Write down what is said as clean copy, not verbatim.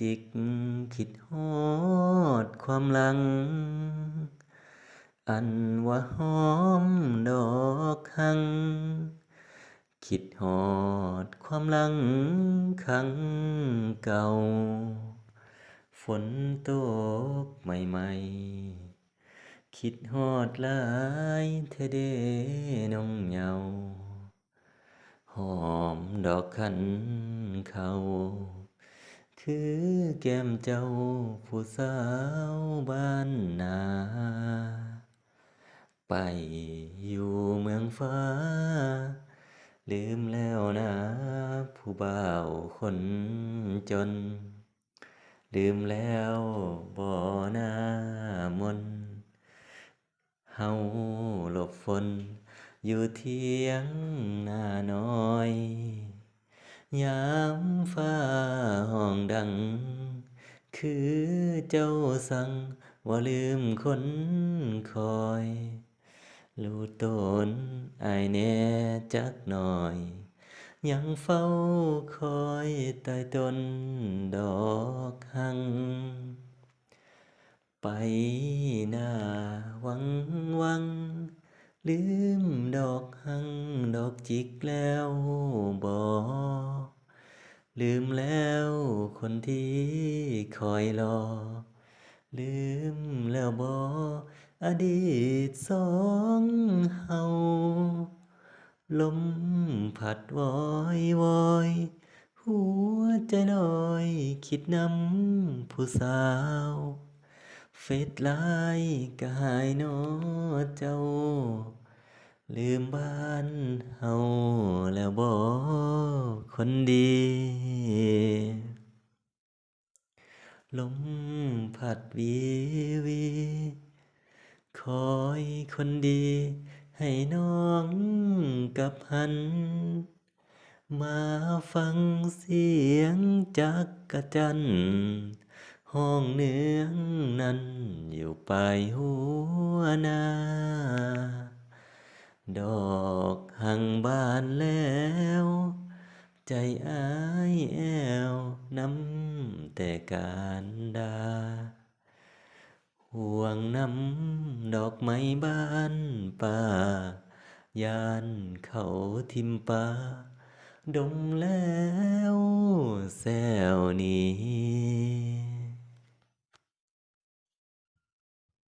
จิกคิดฮอดความหลังอันว่าหอมดอกหังคิดฮอดความหลังครั้งเก่าฝนตกใหม่ๆคิดฮอดหลายเธอเด้น้องเหงาหอมดอกขันเขาคือแก้มเจ้าผู้สาวบ้านนาไปอยู่เมืองฟ้าลืมแล้วนะผู้บ่าวคนจนลืมแล้วบ่หน้ามนต์เฮาหลบฝนอยู่เถียงนาน้อยยามฟ้าห้องดังคือเจ้าสั่งว่าลืมคนคอยรู้ตนอายแน่จักหน่อยยังเฝ้าคอยใต้ต้นดอกหังไปหน้าวังวังลืมดอกหังดอกจิกแล้วบ่ลืมแล้วคนที่คอยรอลืมแล้วบ่อดีตสองเฮาลมพัดวอยวอยหัวใจน้อยคิดนำผู้สาวเฟซไลน์ก็หายน้อเจ้าลืมบ้านเฮาแล้วบ่คนดีลมพัดวีวีคอยคนดีให้น้องกับหันมาฟังเสียงจักกะจั่นห้องเนืองนั้นอยู่ปลายหัวนาดอกหังบานแล้วใจอ้ายแอวนำแต่การดาห่วงนำดอกไม้บานป่ายานเขาทิมป่าดมแล้วแซวหนี้